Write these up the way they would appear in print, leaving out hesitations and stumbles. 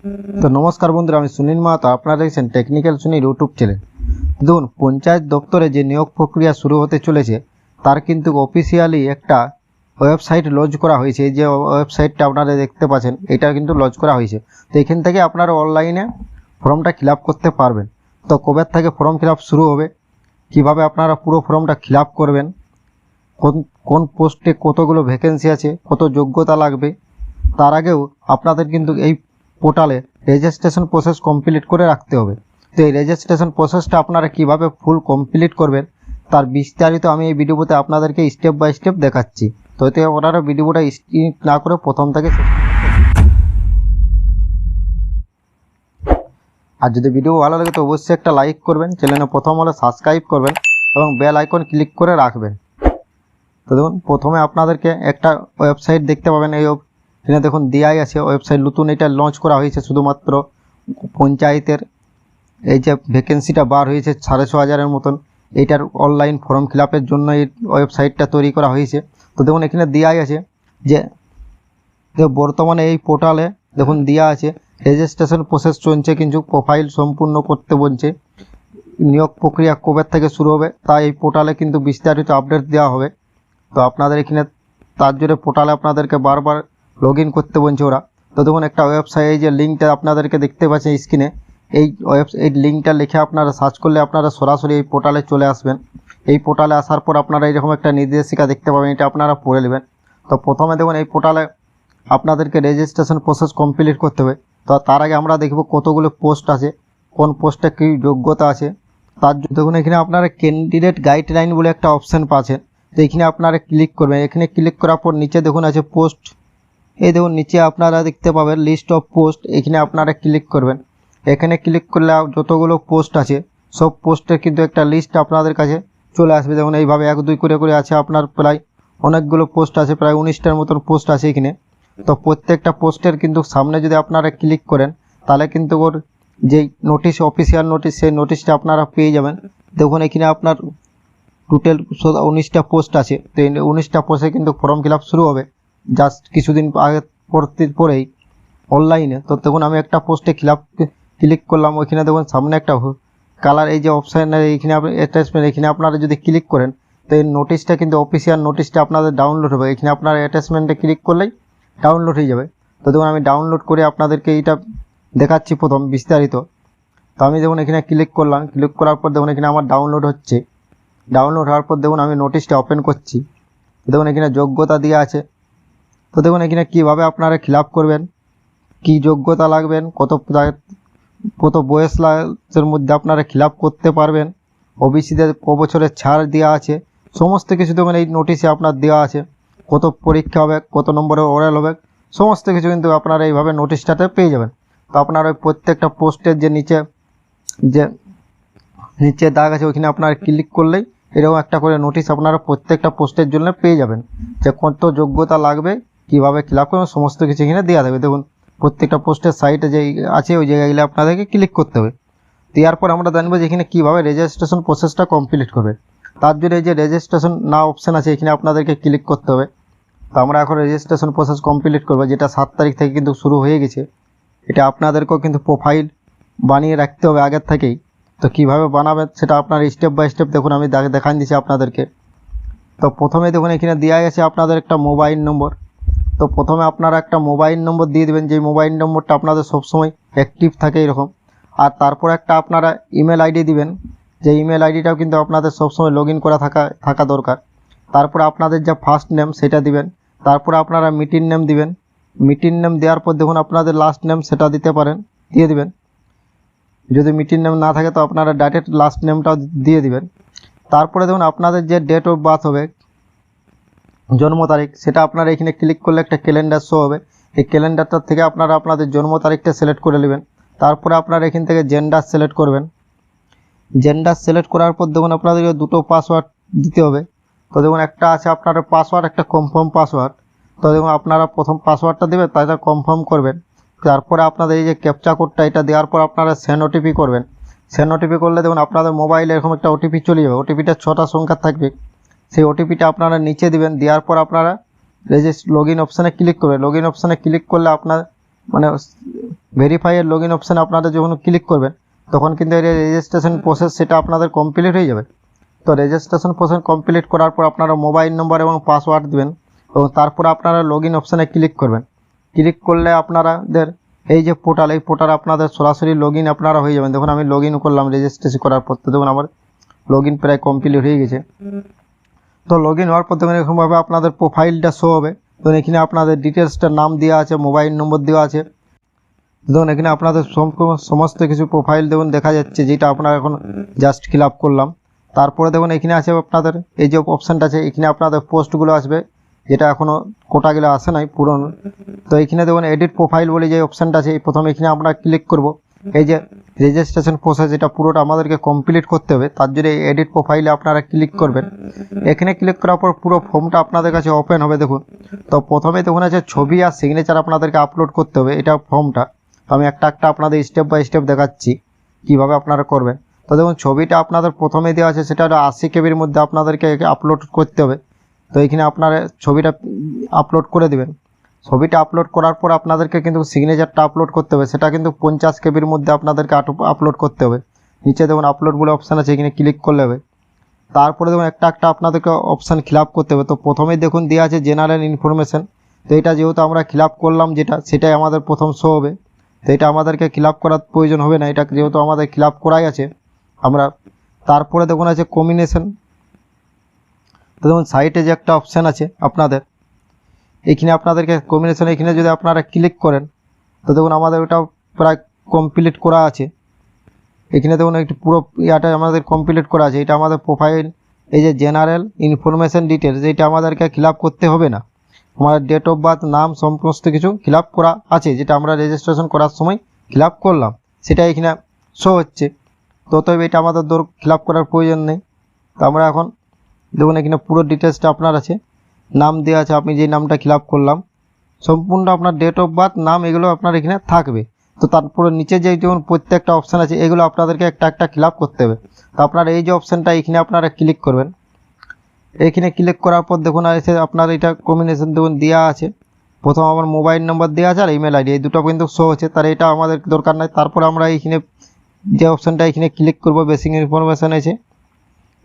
তো নমস্কার বন্ধুরা, আমি সুনীল মাহাতো। আপনারা দেখছেন টেকনিক্যাল সুনীল ইউটিউব চ্যানেল। দেখুন, পঞ্চায়েত দপ্তরে যে নিয়োগ প্রক্রিয়া শুরু হতে চলেছে তার কিন্তু অফিসিয়ালি একটা ওয়েবসাইট লঞ্চ করা হয়েছে। এই যে ওয়েবসাইটটা আপনারা দেখতে পাচ্ছেন, এটা কিন্তু লঞ্চ করা হয়েছে। তো এখান থেকে আপনারা অনলাইনে ফর্মটা ফিল করতে পারবেন। তো কবে থেকে ফর্ম ফিল শুরু হবে, কিভাবে আপনারা পুরো ফর্মটা ফিল করবেন, কোন কোন পোস্টে কতগুলো ভ্যাকেন্সি আছে, কত যোগ্যতা লাগবে, তার আগেও আপনাদের কিন্তু এই পোর্টালে রেজিস্ট্রেশন প্রসেস কমপ্লিট করে রাখতে হবে। তো এই রেজিস্ট্রেশন প্রসেসটা আপনারা কিভাবে ফুল কমপ্লিট করবেন তার বিস্তারিত আমি এই ভিডিওতে আপনাদেরকে স্টেপ বাই স্টেপ দেখাচ্ছি। তো এতে আপনারা ভিডিওটা স্কিপ না করে প্রথম থেকে আর যদি ভিডিও ভালো লাগে তো অবশ্যই একটা লাইক করবেন, চ্যানেলে প্রথম হলে সাবস্ক্রাইব করবেন এবং বেল আইকন ক্লিক করে রাখবেন। তো দেখুন, প্রথমে আপনাদেরকে একটা ওয়েবসাইট দেখতে পাবেন। এখানে দেখুন দেয়াই আছে ওয়েবসাইট, নতুন এটা লঞ্চ করা হয়েছে শুধুমাত্র পঞ্চায়েতের। এই যে ভ্যাকেন্সিটা বার হয়েছে 6,500 মতন, এইটার অনলাইন ফর্ম ফিল আপের জন্য এই ওয়েবসাইটটা তৈরি করা হয়েছে। তো দেখুন এখানে দেয়াই আছে যে বর্তমানে এই পোর্টালে দেখুন দেওয়া আছে রেজিস্ট্রেশন প্রসেস চলছে, কিন্তু প্রোফাইল সম্পূর্ণ করতে বলছে। নিয়োগ প্রক্রিয়া কবে থেকে শুরু হবে তাই এই পোর্টালে কিন্তু বিস্তারিত আপডেট দেওয়া হবে। তো আপনাদের এখানে তার জন্য পোর্টালে আপনাদেরকে বারবার লগ ইন করতে বলছে ওরা। তো দেখুন একটা ওয়েবসাইট, এই যে লিঙ্কটা আপনাদেরকে দেখতে পাচ্ছেন স্ক্রিনে, এই লিঙ্কটা লিখে আপনারা সার্চ করলে আপনারা সরাসরি এই পোর্টালে চলে আসবেন। এই পোর্টালে আসার পর আপনারা এইরকম একটা নির্দেশিকা দেখতে পাবেন, এটা আপনারা পড়ে নেবেন। তো প্রথমে দেখুন এই পোর্টালে আপনাদেরকে রেজিস্ট্রেশন প্রসেস কমপ্লিট করতে হবে। তো তার আগে আমরা দেখব কতগুলো পোস্ট আছে, কোন পোস্টে কী যোগ্যতা আছে। তার দেখুন এখানে আপনারা ক্যান্ডিডেট গাইডলাইন বলে একটা অপশান পাচ্ছেন। তো এখানে আপনারা ক্লিক করবেন। এখানে ক্লিক করার পর নিচে দেখুন আছে পোস্ট। এই দেখুন নিচে আপনারা দেখতে পাবেন লিস্ট অফ পোস্ট, এখানে আপনারা ক্লিক করবেন। এখানে ক্লিক করলে যতগুলো পোস্ট আছে সব পোস্টের কিন্তু একটা লিস্ট আপনাদের কাছে চলে আসবে। দেখুন এইভাবে 1 2 করে আছে আপনার প্রায় অনেকগুলো পোস্ট আছে, প্রায় 19টার মতন পোস্ট আছে এখানে। তো প্রত্যেকটা পোস্টের কিন্তু সামনে যদি আপনারা ক্লিক করেন তাহলে কিন্তু ওর যেই নোটিশ, অফিসিয়াল নোটিশ, সেই নোটিশটা আপনারা পেয়ে যাবেন। দেখুন এখানে আপনার টোটাল 19টা পোস্ট আছে। তো এই 19টা পোস্টে কিন্তু ফর্ম ফিল আপ শুরু হবে জাস্ট কিছুদিন আগে পরেই অনলাইনে। তো দেখুন আমি একটা পোস্টে ক্লিক করলাম, ওইখানে দেখুন সামনে একটা কালার, এই যে অপশান এইখানে আপনি অ্যাটাচমেন্ট, এখানে আপনারা যদি ক্লিক করেন তো এই নোটিশটা কিন্তু অফিসিয়াল নোটিশটা আপনাদের ডাউনলোড হবে। এখানে আপনারা অ্যাটাচমেন্টে ক্লিক করলেই ডাউনলোড হয়ে যাবে। তো দেখুন আমি ডাউনলোড করে আপনাদেরকে এইটা দেখাচ্ছি প্রথম বিস্তারিত। তো আমি দেখুন এখানে ক্লিক করলাম, ক্লিক করার পর দেখুন এখানে আমার ডাউনলোড হচ্ছে। ডাউনলোড হওয়ার পর দেখুন আমি নোটিশটা ওপেন করছি। দেখুন এখানে যোগ্যতা দেওয়া আছে। তো দেখুন এখানে কীভাবে আপনারা ফিল আপ করবেন, কী যোগ্যতা লাগবেন, কত বয়সের মধ্যে আপনারা ফিল আপ করতে পারবেন, ওবিসিদের ক বছরের ছাড় দেওয়া আছে, সমস্ত কিছু দেখুন এই নোটিশে আপনার দেওয়া আছে। কত পরীক্ষা হবে, কত নম্বরে ওরাল হবে, সমস্ত কিছু কিন্তু আপনারা এইভাবে নোটিশটাতে পেয়ে যাবেন। তো আপনারা ওই প্রত্যেকটা পোস্টের যে নিচে দাগ আছে ওইখানে আপনারা ক্লিক করলেই এরকম একটা করে নোটিশ আপনারা প্রত্যেকটা পোস্টের জন্য পেয়ে যাবেন, যে কত যোগ্যতা লাগবে, কীভাবে ফিল আপ করবেন, সমস্ত কিছু এখানে দেওয়া থাকবে। দেখুন প্রত্যেকটা পোস্টের সাইটে যে আছে ওই জায়গাগুলো আপনাদেরকে ক্লিক করতে হবে। দেওয়ার পর আমরা জানবো যে এখানে কীভাবে রেজিস্ট্রেশন প্রসেসটা কমপ্লিট করবে। তার জন্য এই যে রেজিস্ট্রেশন না অপশান আছে এখানে আপনাদেরকে ক্লিক করতে হবে। তো আমরা এখন রেজিস্ট্রেশন প্রসেস কমপ্লিট করবো, যেটা 7 তারিখ থেকে কিন্তু শুরু হয়ে গেছে। এটা আপনাদেরকেও কিন্তু প্রোফাইল বানিয়ে রাখতে হবে আগের থেকেই। তো কীভাবে বানাবেন সেটা আপনার স্টেপ বাই স্টেপ দেখুন আমি দেখান দিচ্ছি আপনাদেরকে। তো প্রথমে দেখুন এখানে দেওয়া গেছে আপনাদের একটা মোবাইল নম্বর। তো প্রথমে আপনারা একটা মোবাইল নম্বর দিয়ে দেবেন, যে মোবাইল নম্বরটা আপনাদের সবসময় অ্যাক্টিভ থাকে এরকম। আর তারপর একটা আপনারা ইমেল আইডি দিবেন, যে ইমেল আইডিটাও কিন্তু আপনাদের সবসময় লগ ইন করা থাকা দরকার। তারপর আপনাদের যা ফার্স্ট নেম সেটা দিবেন। তারপর আপনারা মিডিল নেম দিবেন। মিডিল নেম দেওয়ার পর দেখুন আপনাদের লাস্ট নেম সেটা দিতে পারেন, দিয়ে দিবেন। যদি মিডিল নেম না থাকে তো আপনারা ডাইরেক্ট লাস্ট নেমটাও দিয়ে দিবেন। তারপরে দেখুন আপনাদের যে ডেট অফ বার্থ হবে, জন্ম তারিখ, সেটা আপনারা এখানে ক্লিক করলে একটা ক্যালেন্ডার শো হবে। এই ক্যালেন্ডারটা থেকে আপনারা আপনাদের জন্ম তারিখটা সিলেক্ট করে নেবেন। তারপরে আপনারা এখান থেকে জেন্ডার সিলেক্ট করবেন। জেন্ডার সিলেক্ট করার পর দেখুন আপনাদেরকে দুটো পাসওয়ার্ড দিতে হবে। তো দেখুন একটা আছে আপনার পাসওয়ার্ড, একটা কনফার্ম পাসওয়ার্ড। তো দেখুন আপনারা প্রথম পাসওয়ার্ডটা দেবেন, তাই কনফার্ম করবেন। তারপরে আপনাদের এই যে ক্যাপচা কোডটা এটা দেওয়ার পর আপনারা সেন্ড ওটিপি করবেন। সেন্ড ওটিপি করলে দেখুন আপনাদের মোবাইলে এরকম একটা ওটিপি চলে যাবে। ওটিপিটা 6টা সংখ্যা থাকবে। সেই ওটিপিটা আপনারা নিচে দিবেন। দেওয়ার পর আপনারা লগ ইন অপশানে ক্লিক করবেন। লগ ইন অপশানে ক্লিক করলে আপনার মানে ভেরিফাইয়ের লগ ইন অপশানে আপনারা যখন ক্লিক করবেন তখন কিন্তু এর রেজিস্ট্রেশন প্রসেস সেটা আপনাদের কমপ্লিট হয়ে যাবে। তো রেজিস্ট্রেশন প্রসেস কমপ্লিট করার পর আপনারা মোবাইল নম্বর এবং পাসওয়ার্ড দেবেন এবং তারপর আপনারা লগ ইন অপশানে ক্লিক করবেন। ক্লিক করলে আপনাদের এই যে পোর্টাল, এই পোর্টাল আপনাদের সরাসরি লগ ইন আপনারা হয়ে যাবেন। দেখুন আমি লগ ইন করলাম রেজিস্ট্রেশন করার পর, তো দেখুন আমার লগ ইন প্রায় কমপ্লিট হয়ে গেছে। তো লগ ইন হওয়ার পর দেখুন এরকমভাবে আপনাদের প্রোফাইলটা শো হবে। তো এখানে আপনাদের ডিটেলসটার নাম দেওয়া আছে, মোবাইল নম্বর দেওয়া আছে। দেখুন এখানে আপনাদের সমস্ত কিছু প্রোফাইল দেখুন দেখা যাচ্ছে, যেটা আপনারা এখন জাস্ট ফিল আপ করলাম। তারপরে দেখুন এখানে আছে আপনাদের এই যে অপশানটা আছে, এখানে আপনাদের পোস্টগুলো আসবে, যেটা এখনও কোটাগুলো আসে নাই পুরনো। তো এখানে দেখুন এডিট প্রোফাইল বলে যে অপশানটা আছে, প্রথমে এখানে আমরা ক্লিক করব। এই যে রেজিস্ট্রেশন প্রসেস এটা পুরোটা আমাদেরকে কমপ্লিট করতে হবে, তার জন্য এডিট প্রোফাইলে আপনারা ক্লিক করবেন। এখানে ক্লিক করার পর পুরো ফর্মটা আপনাদের কাছে ওপেন হবে। দেখুন তো প্রথমে দেখুন আছে ছবি আর সিগনেচার আপনাদেরকে আপলোড করতে হবে, এটা ফর্মটা। তো আমি একটা একটা আপনাদের স্টেপ বাই স্টেপ দেখাচ্ছি কিভাবে আপনারা করবেন। তো দেখুন ছবিটা আপনাদের প্রথমে দেওয়া আছে, সেটা হলো 80 কেবির মধ্যে আপনাদেরকে আপলোড করতে হবে। তো এখানে আপনারা ছবিটা আপলোড করে দেবেন। ছবিটা আপলোড করার পর আপনাদেরকে কিন্তু সিগনেচারটা আপলোড করতে হবে, সেটা কিন্তু 50 কেবির মধ্যে আপনাদেরকে আপলোড করতে হবে। নিচে দেখুন আপলোড বলে অপশান আছে, এখানে ক্লিক করলে হবে। তারপরে দেখুন একটা একটা আপনাদেরকে অপশান ফিল আপ করতে হবে। তো প্রথমেই দেখুন দেওয়া আছে জেনারেল ইনফরমেশান। তো এটা যেহেতু আমরা ফিল আপ করলাম যেটা, সেটাই আমাদের প্রথম শো হবে। তো এটা আমাদেরকে ফিল আপ করার প্রয়োজন হবে না, এটা যেহেতু আমাদের ফিল আপ করাই আছে আমরা। তারপরে দেখুন আছে কম্বিনেশন। তো দেখুন সাইটে যে একটা অপশান আছে আপনাদের, এখানে আপনাদেরকে কম্বিনেশন, এখানে যদি আপনারা ক্লিক করেন তো দেখুন আমাদের ওটা প্রায় কমপ্লিট করা আছে। এখানে দেখুন একটু পুরো ইয়াটা আমাদের কমপ্লিট করা আছে। এটা আমাদের প্রোফাইল, এই যে জেনারেল ইনফরমেশান ডিটেলস, এটা আমাদেরকে ফিল আপ করতে হবে না। আমাদের ডেট অফ বার্থ, নাম, সমস্ত কিছু ফিল আপ করা আছে, যেটা আমরা রেজিস্ট্রেশন করার সময় ফিল আপ করলাম, সেটা এখানে শো হচ্ছে। তো তবে এটা আমাদের ফিল আপ করার প্রয়োজন নেই। তো আমরা এখন দেখুন এখানে পুরো ডিটেলসটা আপনার আছে, নাম দেওয়া আছে, আমি যে নামটা ফিল আপ করলাম, সম্পূর্ণ আপনার ডেট অফ বার্থ, নাম, এগুলো আপনার এখানে থাকবে। তো তারপরে নিচে যে যেমন প্রত্যেকটা অপশান আছে, এগুলো আপনাদেরকে একটা একটা ফিল আপ করতে হবে। তো আপনারা এই যে অপশানটা এখানে আপনারা ক্লিক করবেন। এখানে ক্লিক করার পর দেখুন এসে আপনার এটা কম্বিনেশন দেখুন দেওয়া আছে। প্রথম আমার মোবাইল নম্বর দেওয়া আছে আর ইমেল আইডি, এই দুটো কিন্তু শো হচ্ছে, তার এটা আমাদের দরকার নাই। তারপর আমরা এইখানে যে অপশানটা এখানে ক্লিক করব, বেসিক ইনফরমেশান আছে,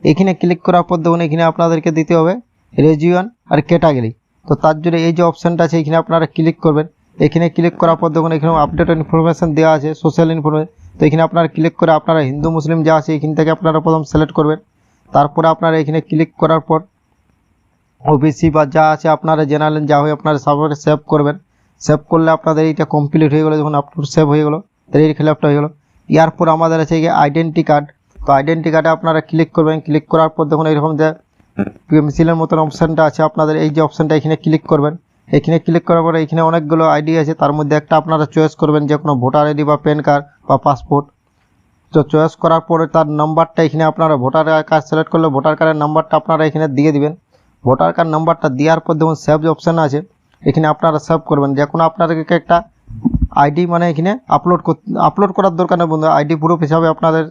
এখানে ক্লিক করার পর দেখুন এখানে আপনাদেরকে দিতে হবে রিজিয়ন আর ক্যাটাগরি। তো তার জন্য এই যে অপশানটা আছে এখানে আপনারা ক্লিক করবেন। এখানে ক্লিক করার পর দেখুন এখানে আপডেট ইনফরমেশান দেওয়া আছে, সোশ্যাল ইনফরমেশান। তো এখানে আপনারা ক্লিক করে আপনারা হিন্দু মুসলিম যা আছে এখান থেকে আপনারা প্রথম সিলেক্ট করবেন। তারপরে আপনারা এখানে ক্লিক করার পর ওবিসি বা যা আছে আপনারা জেনারেল যা হয় আপনারা সবাই সেভ করবেন। সেভ করলে আপনাদের এইটা কমপ্লিট হয়ে গেলো, যখন আপলোড সেভ হয়ে গেলো, তাই এই খেলাপটা হয়ে গেলো। এরপর আমাদের আছে আইডেন্টি কার্ড। তো আইডেন্টি কার্ডে আপনারা ক্লিক করবেন। ক্লিক করার পর দেখুন এইরকম যে পেন্সিলের মতন অপশানটা আছে, আপনাদের এই যে অপশানটা এখানে ক্লিক করবেন। এখানে ক্লিক করার পরে এখানে অনেকগুলো আইডি আছে, তার মধ্যে একটা আপনারা চয়েস করবেন, যে কোনো ভোটার আইডি বা প্যান কার্ড বা পাসপোর্ট। তো চয়েস করার পরে তার নাম্বারটা এখানে আপনারা ভোটার কার্ড সিলেক্ট করলে ভোটার কার্ডের নাম্বারটা আপনারা এখানে দিয়ে দিবেন। ভোটার কার্ড নাম্বারটা দেওয়ার পর দেখুন সেভ যে অপশান আছে এখানে আপনারা সেভ করবেন। যে কোনো আপনাদেরকে একটা আইডি মানে এখানে আপলোড করার দরকার নেই বন্ধু, আইডি প্রুফ হিসাবে আপনাদের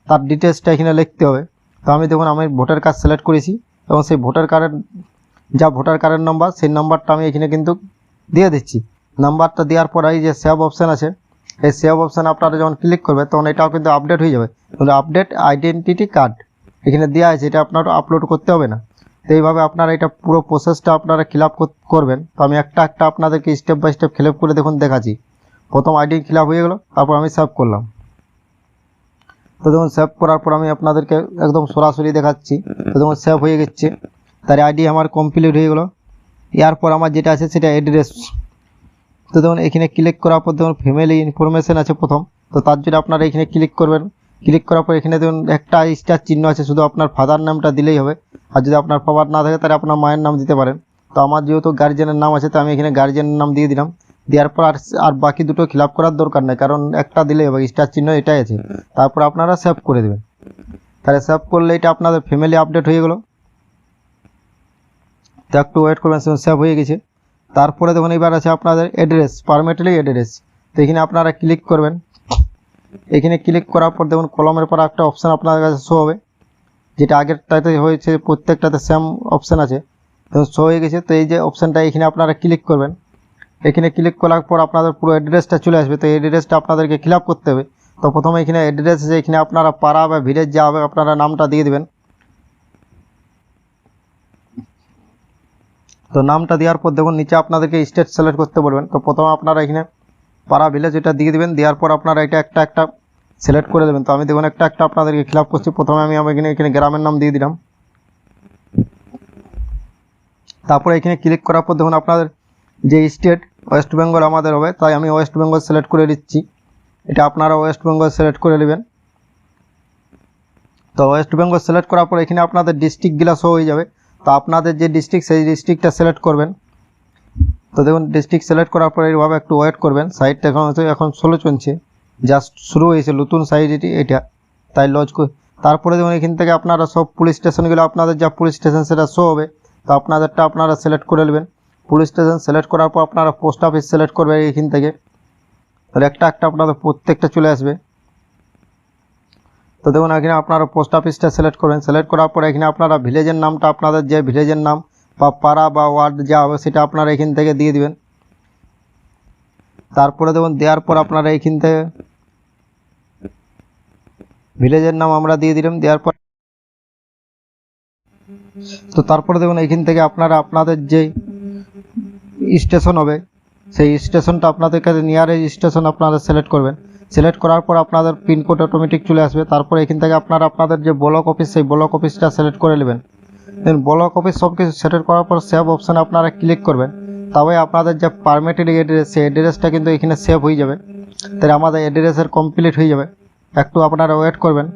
তার ডিটেলসটা এখানে লিখতে হবে। তো আমি দেখুন আমি ভোটার কার্ড সিলেক্ট করেছি এবং সেই ভোটার কার্ডের নাম্বার, সেই নাম্বারটা আমি এখানে কিন্তু দিয়ে দিচ্ছি। নাম্বারটা দেওয়ার পর এই যে সেভ অপশান আছে, এই সেভ অপশান আপনারা যখন ক্লিক করবে তখন এটাও কিন্তু আপডেট হয়ে যাবে। আপডেট আইডেন্টিটি কার্ড এখানে দেওয়া আছে, এটা আপনারা আপলোড করতে হবে না। তো এইভাবে আপনারা এটা পুরো প্রসেসটা আপনারা ফিল আপ করবেন। তো আমি একটা একটা আপনাদেরকে step by step fill up করে দেখুন দেখাচ্ছি। প্রথম আইডি ফিল আপ হয়ে গেলো, তারপর আমি সেভ করলাম। তো দেখুন সেভ করার পর আমি আপনাদেরকে একদম সরাসরি দেখাচ্ছি। তো দেখুন সেভ হয়ে গেছে, তার আইডি আমার কমপ্লিট হয়ে গেলো। এরপর আমার যেটা আছে সেটা অ্যাড্রেস। তো দেখুন এখানে ক্লিক করার পর দেখুন ফ্যামিলি ইনফরমেশান আছে প্রথম। তো তার জন্য আপনারা এখানে ক্লিক করবেন। ক্লিক করার পর এখানে দেখুন একটা স্টার চিহ্ন আছে, শুধু আপনার ফাদার নামটা দিলেই হবে। আর যদি আপনার বাবার না থাকে তাহলে আপনার মায়ের নাম দিতে পারেন। তো আমার যেহেতু গার্জিয়ানের নাম আছে, তো আমি এখানে গার্জিয়ানের নাম দিয়ে দিলাম। দেওয়ার পর আর বাকি দুটো ফিল আপ করার দরকার নেই, কারণ একটা দিলেই হবে, স্টার চিহ্ন এটাই আছে। তারপর আপনারা সেভ করে দেবেন। তাহলে সেভ করলে এটা আপনাদের ফ্যামিলি আপডেট হয়ে গেলো। তো একটু ওয়েট করবেন, সেভ হয়ে গেছে। তারপরে দেখুন এবার আছে আপনাদের অ্যাড্রেস, পারমিটলি অ্যাড্রেস। তো এখানে আপনারা ক্লিক করবেন। এখানে ক্লিক করার পর দেখুন কলমের পর একটা অপশান আপনাদের কাছে শো হবে, যেটা আগেরটাতে হয়েছে প্রত্যেকটাতে সেম অপশান আছে, তো শো হয়ে গেছে। তো এই যে অপশানটা এখানে আপনারা ক্লিক করবেন। এখানে ক্লিক করার পর আপনাদের পুরো অ্যাড্রেসটা চলে আসবে। তো এই অ্যাড্রেসটা আপনাদেরকে ফিল আপ করতে হবে। তো প্রথমে এখানে অ্যাড্রেস আছে, এখানে আপনারা পাড়া বা ভিলেজ যা হবে আপনারা নামটা দিয়ে দেবেন। তো নামটা দেওয়ার পর দেখুন নিচে আপনাদেরকে স্টেট সিলেক্ট করতে বলবেন। তো প্রথমে আপনারা এখানে পাড়া ভিলেজ এটা দিয়ে দেবেন। দেওয়ার পর আপনারা এটা একটা একটা সিলেক্ট করে দেবেন। তো আমি দেখুন একটা একটা আপনাদেরকে ফিল আপ করছি। প্রথমে আমি এখানে গ্রামের নাম দিয়ে দিলাম। তারপরে এখানে ক্লিক করার পর দেখুন আপনাদের যে স্টেট ওয়েস্ট বেঙ্গল আমাদের হবে, তাই আমি ওয়েস্ট বেঙ্গল সিলেক্ট করে দিচ্ছি। এটা আপনারা ওয়েস্ট বেঙ্গল সিলেক্ট করে নেবেন। তো ওয়েস্ট বেঙ্গল সিলেক্ট করার পর এখানে আপনাদের ডিস্ট্রিক্টগুলো শো হয়ে যাবে। তো আপনাদের যে ডিস্ট্রিক্ট সেই ডিস্ট্রিক্টটা সিলেক্ট করবেন। তো দেখুন ডিস্ট্রিক্ট সিলেক্ট করার পর এইভাবে একটু ওয়েট করবেন। সাইটটা এখন স্লো চলছে, জাস্ট শুরু হয়েছে নতুন সাইট এটা, তাই লজ করে। তারপরে দেখুন এখান থেকে আপনারা সব পুলিশ স্টেশনগুলো আপনাদের যা পুলিশ স্টেশন সেটা শো হবে। তো আপনাদেরটা আপনারা সিলেক্ট করে নেবেন। পুলিশ স্টেশন সিলেক্ট করার পর আপনারা পোস্ট অফিস সিলেক্ট করবেন এখান থেকে। তাহলে একটা একটা আপনাদের প্রত্যেকটা চলে আসবে। তো দেখুন এখানে আপনারা পোস্ট অফিসটা সিলেক্ট করবেন। সিলেক্ট করার পর এখানে আপনারা ভিলেজের নামটা আপনাদের যে ভিলেজের নাম বা পাড়া বা ওয়ার্ড যা হবে সেটা আপনারা এখান থেকে দিয়ে দিবেন। তারপরে দেখুন দেওয়ার পর আপনারা এখান থেকে ভিলেজের নাম আমরা দিয়ে দিলাম। দেওয়ার পর তো তারপরে দেখুন এখান থেকে আপনারা আপনাদের যে স্টেশন হবে সেই স্টেশনটা আপনাদের কাছে নিয়ারেস্ট স্টেশন আপনারা সিলেক্ট করবেন। সিলেক্ট করার পর আপনাদের পিনকোড অটোমেটিক চলে আসবে। তারপরে এখান থেকে আপনারা আপনাদের যে ব্লক অফিস সেই ব্লক অফিসটা সিলেক্ট করে নেবেন। দেন ব্লক অফিস সব কিছু সেট করার পর সেভ অপশানে আপনারা ক্লিক করবেন। তবে আপনাদের যে পারমিটেড অ্যাড্রেস সেই অ্যাড্রেসটা কিন্তু এখানে সেভ হয়ে যাবে। তাহলে আমাদের অ্যাড্রেসের কমপ্লিট হয়ে যাবে। একটু আপনারা ওয়েট করবেন।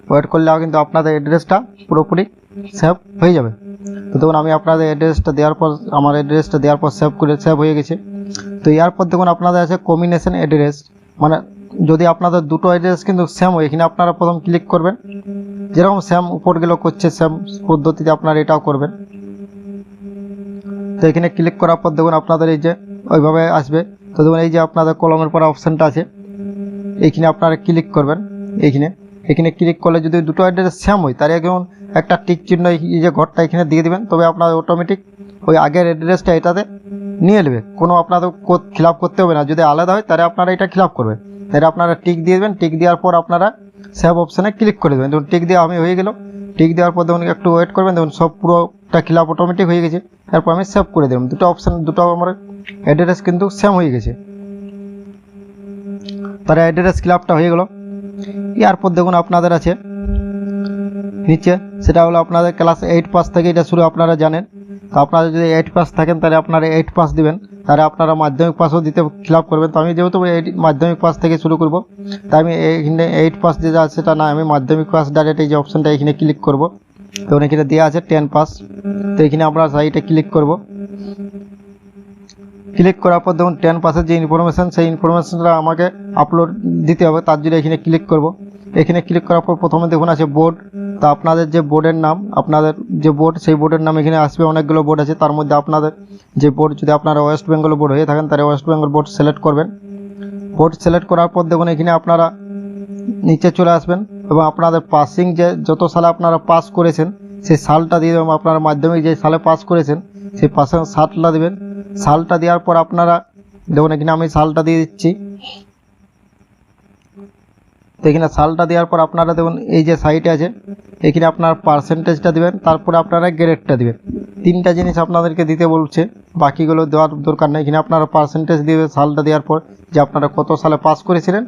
ওয়েট করলেও কিন্তু আপনাদের অ্যাড্রেসটা পুরোপুরি সেভ হয়ে যাবে। তো দেখুন আমি আপনাদের অ্যাড্রেসটা দেওয়ার পর আমার অ্যাড্রেসটা দেওয়ার পর সেভ হয়ে গেছে। তো এরপর দেখুন আপনাদের আছে কম্বিনেশন অ্যাড্রেস, মানে যদি আপনাদের দুটো অ্যাড্রেস কিন্তু সেম হয়, এখানে আপনারা প্রথম ক্লিক করবেন। যেরকম সেম উপরগুলো করছে সেম পদ্ধতিতে আপনারা এটাও করবেন। তো এখানে ক্লিক করার পর দেখুন আপনাদের এই যে ওইভাবে আসবে। তো দেখুন এই যে আপনাদের কলমের পর অপশানটা আছে, এইখানে আপনারা ক্লিক করবেন। এখানে ক্লিক করলে যদি দুটো অ্যাড্রেস সেম হয় তাহলে এখন একটা টিক চিহ্ন এই যে ঘরটা এখানে দিয়ে দিবেন। তবে আপনাদের অটোমেটিক ওই আগের অ্যাড্রেসটা এটাতে নিয়ে নেবে, কোনো আপনাদের ফিল আপ করতে হবে না। যদি আলাদা হয় তাহলে আপনারা এটা ফিল আপ করবেন। তাহলে আপনারা টিক দিয়ে দেবেন। টিক দেওয়ার পর আপনারা সেভ অপশানে ক্লিক করে দেবেন। দেখুন টিক দেওয়া আমি হয়ে গেল। টিক দেওয়ার পর দেখুন একটু ওয়েট করবেন। দেখুন সব পুরোটা ফিল আপ অটোমেটিক হয়ে গেছে। তারপর আমি সেভ করে দিলাম। দুটো আমার অ্যাড্রেস কিন্তু সেম হয়ে গেছে। তার অ্যাড্রেস ফিল আপটা হয়ে গেল। এরপর দেখুন আপনাদের আছে নিচে, সেটা হলো আপনাদের ক্লাস 8 পাস থেকে এটা শুরু, আপনারা জানেন। তো আপনারা যদি 8 পাস থাকেন তাহলে আপনারা 8 পাস দিবেন। তাহলে আপনারা মাধ্যমিক পাসও দিতে ফিল আপ করবেন। তো আমি যেহেতু মাধ্যমিক পাস থেকে শুরু করব, তাই আমি এখানে 8 পাস যেটা আছে সেটা না, আমি মাধ্যমিক পাস ডাইরেক্ট এই যে অপশানটা এখানে ক্লিক করব। তো এখানে দেওয়া আছে 10 পাস। তো এখানে আমরা সাইটে ক্লিক করব। ক্লিক করার পর দেখুন 10 পাসের যে ইনফরমেশান সেই ইনফরমেশানটা আমাকে আপলোড দিতে হবে, তার জন্য এখানে ক্লিক করব। এখানে ক্লিক করার পর প্রথমে দেখুন আছে বোর্ড। তা আপনাদের যে বোর্ডের নাম, আপনাদের যে বোর্ড সেই বোর্ডের নাম এখানে আসবে। অনেকগুলো বোর্ড আছে, তার মধ্যে আপনাদের যে বোর্ড, যদি আপনারা ওয়েস্ট বেঙ্গল বোর্ড হয়ে থাকেন তাহলে ওয়েস্ট বেঙ্গল বোর্ড সিলেক্ট করবেন। বোর্ড সিলেক্ট করার পর দেখুন এখানে আপনারা নিচে চলে আসবেন এবং আপনাদের পাসিং যে যত সালে আপনারা পাস করেছেন সেই সালটা দিয়ে দেবেন। আপনারা মাধ্যমিক যে সালে পাস করেছেন সেই পাসের সালটা দেবেন। সালটা দেওয়ার পর আপনারা দেখুন এখানে আমি সালটা দিয়ে দিচ্ছি। তো এখানে সালটা দেওয়ার পর আপনারা দেখুন এই যে সাইটে আছে এখানে আপনার পার্সেন্টেজটা দেবেন, তারপরে আপনারা গ্রেডটা দেবেন। তিনটা জিনিস আপনাদেরকে দিতে বলছে, বাকিগুলো দেওয়ার দরকার নেই। এখানে আপনারা পার্সেন্টেজ দিবে সালটা দেওয়ার পর, যে আপনারা কত সালে পাস করেছিলেন,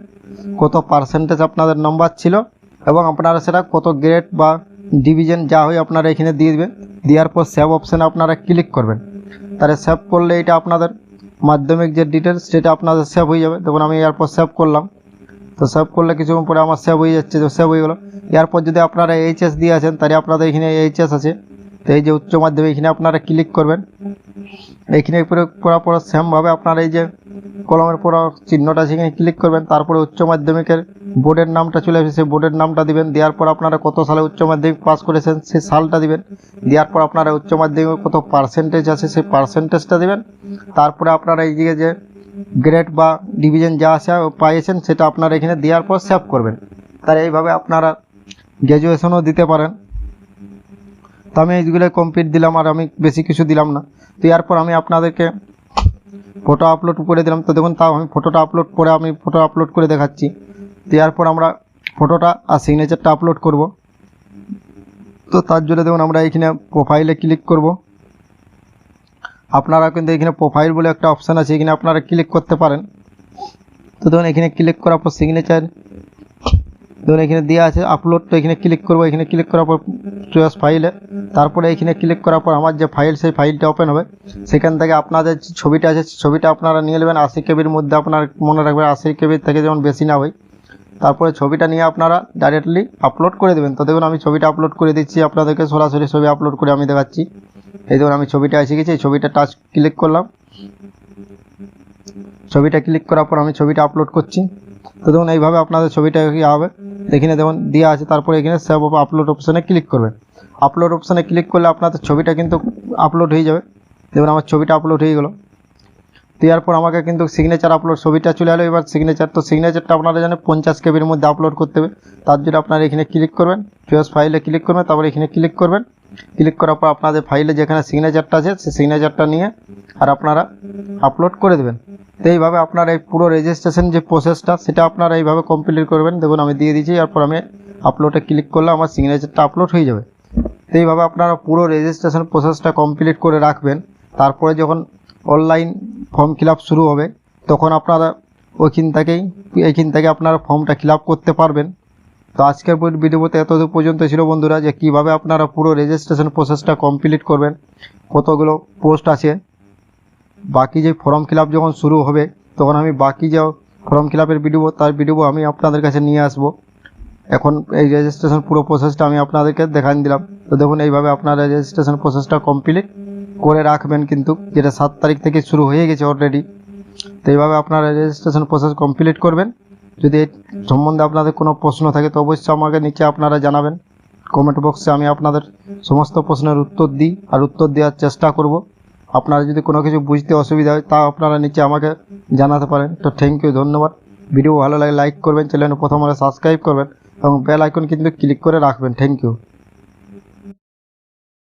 কত পার্সেন্টেজ আপনাদের নম্বর ছিল এবং আপনারা সেটা কত গ্রেড বা ডিভিশন যা হয় আপনারা এখানে দিয়ে দেবেন। দেওয়ার পর সেভ অপশানে আপনারা ক্লিক করবেন। তাহলে সেভ করলে এটা আপনাদের মাধ্যমিক যে ডিটেলস সেটা আপনাদের সেভ হয়ে যাবে। দেখুন আমি এরপর সেভ করলাম। তো সেভ করলে কিছুক্ষণ পরে আমার সেভ হয়ে যাচ্ছে। তো সেভ হয়ে গেলো। এরপর যদি আপনারা এইচএস দিয়ে আছেন তাহলে আপনাদের এখানে এইচএস আছে। তো এই যে উচ্চ মাধ্যমিক এখানে আপনারা ক্লিক করবেন। এইখানে করার পর সেমভাবে আপনারা এই যে কলমের পর চিহ্নটা সেখানে ক্লিক করবেন। তারপরে উচ্চ মাধ্যমিকের বোর্ডের নামটা চলে আসবে, সেই বোর্ডের নামটা দিবেন। দেওয়ার পর আপনারা কত সালে উচ্চ মাধ্যমিক পাস করেছেন সেই সালটা দিবেন। দেওয়ার পর আপনারা উচ্চ মাধ্যমিক কত পার্সেন্টেজ আছে সেই পার্সেন্টেজটা দিবেন। তারপরে আপনারা এই দিকে যে গ্রেড বা ডিভিশন যা আছে পাইয়েছেন সেটা আপনারা এখানে দেওয়ার পর সেভ করবেন। তার এইভাবে আপনারা গ্র্যাজুয়েশনও দিতে পারেন। তো আমি এইগুলো কমপ্লিট দিলাম, আর আমি বেশি কিছু দিলাম না। তো এরপর আমি আপনাদেরকে ফটো আপলোড করে দিলাম। তো দেখুন তাও আমি ফটোটা আপলোড করে দেখাচ্ছি। দেওয়ার পর আমরা ফটোটা আর সিগনেচারটা আপলোড করব। তো তার জন্য দেখুন আমরা এইখানে প্রোফাইলে ক্লিক করব। আপনারা কিন্তু এখানে প্রোফাইল বলে একটা অপশান আছে, এখানে আপনারা ক্লিক করতে পারেন। তো দেখুন এখানে ক্লিক করার পর সিগনেচার ধরুন এখানে দেওয়া আছে আপলোড, তো এখানে ক্লিক করবো। এখানে ক্লিক করার পর চয়েস ফাইলে, তারপরে এখানে ক্লিক করার পর আমার যে ফাইল সেই ফাইলটা ওপেন হবে। সেখান থেকে আপনাদের যে ছবিটা আছে ছবিটা আপনারা নিয়ে নেবেন 80 কেবির মধ্যে। আপনার মনে রাখবেন 80 কেবির থেকে যেমন বেশি না হয়। তারপরে ছবিটা নিয়ে আপনারা ডাইরেক্টলি আপলোড করে দেবেন। তো দেখুন আমি ছবিটা আপলোড করে দিচ্ছি, আপনাদেরকে সরাসরি ছবি আপলোড করে আমি দেখাচ্ছি। এই দেখুন আমি ছবিটা এসে গেছি, এই ছবিটা টাচ ক্লিক করলাম। ছবিটা ক্লিক করার পর আমি ছবিটা আপলোড করছি। তো দেখুন এইভাবে আপনাদের ছবিটা কি হবে এখানে দেখুন দেওয়া আছে। তারপরে এখানে সেভ আপলোড অপশানে ক্লিক করবেন। আপলোড অপশানে ক্লিক করলে আপনাদের ছবিটা কিন্তু আপলোড হয়ে যাবে। দেখুন আমার ছবিটা আপলোড হয়ে গেলো। দেওয়ার পর আমাকে কিন্তু সিগনেচার আপলোড ছবিটা চলে এলো। এবার সিগনেচার, তো সিগনেচারটা আপনারা জানেন 50 কেবির মধ্যে আপলোড করতে হবে। তার জন্য আপনারা এখানে ক্লিক করবেন, চয়েস ফাইলে ক্লিক করবেন, তারপরে এখানে ক্লিক করবেন। ক্লিক করার পর আপনাদের ফাইলে যেখানে সিগনেচারটা আছে সেই সিগনেচারটা নিয়ে আর আপনারা আপলোড করে দেবেন। তো এইভাবে আপনার এই পুরো রেজিস্ট্রেশন যে প্রসেসটা সেটা আপনারা এইভাবে কমপ্লিট করবেন। দেখুন আমি দিয়ে দিয়েছি, এরপর আমি আপলোডে ক্লিক করলে আমার সিগনেচারটা আপলোড হয়ে যাবে। তো এইভাবে আপনারা পুরো রেজিস্ট্রেশন প্রসেসটা কমপ্লিট করে রাখবেন। তারপরে যখন অনলাইন ফর্ম ফিল আপ শুরু হবে তখন আপনারা এইখান থেকে আপনারা ফর্মটা ফিল আপ করতে পারবেন। তো আজকের ভিডিওতে এতদূর পর্যন্ত ছিল বন্ধুরা, যে কীভাবে আপনারা পুরো রেজিস্ট্রেশন প্রসেসটা কমপ্লিট করবেন, কতগুলো পোস্ট আছে। বাকি যে ফর্ম ফিল আপ যখন শুরু হবে তখন আমি বাকি যে ফর্ম ফিল আপের ভিডিও আমি আপনাদের কাছে নিয়ে আসব। এখন এই রেজিস্ট্রেশন পুরো প্রসেসটা আমি আপনাদেরকে দেখান দিলাম। তো দেখুন এইভাবে আপনারা রেজিস্ট্রেশন প্রসেসটা কমপ্লিট করে রাখবেন, কিন্তু যেটা 7 তারিখ থেকে শুরু হয়ে গেছে অলরেডি। তো এইভাবে আপনারা রেজিস্ট্রেশন প্রসেস কমপ্লিট করবেন। যদি এই সম্বন্ধে আপনাদের কোনো প্রশ্ন থাকে তো অবশ্যই আমাকে নিচে আপনারা জানাবেন কমেন্ট বক্সে। আমি আপনাদের সমস্ত প্রশ্নের উত্তর দিই আর উত্তর দেওয়ার চেষ্টা করব। আপনারা যদি কোনো কিছু বুঝতে অসুবিধা হয় তা আপনারা নিচে আমাকে জানাতে পারেন। তো থ্যাংক ইউ, ধন্যবাদ। ভিডিও ভালো লাগে লাইক করবেন, চ্যানেলে প্রথমে সাবস্ক্রাইব করবেন এবং বেল আইকন কিন্তু ক্লিক করে রাখবেন। Thank you.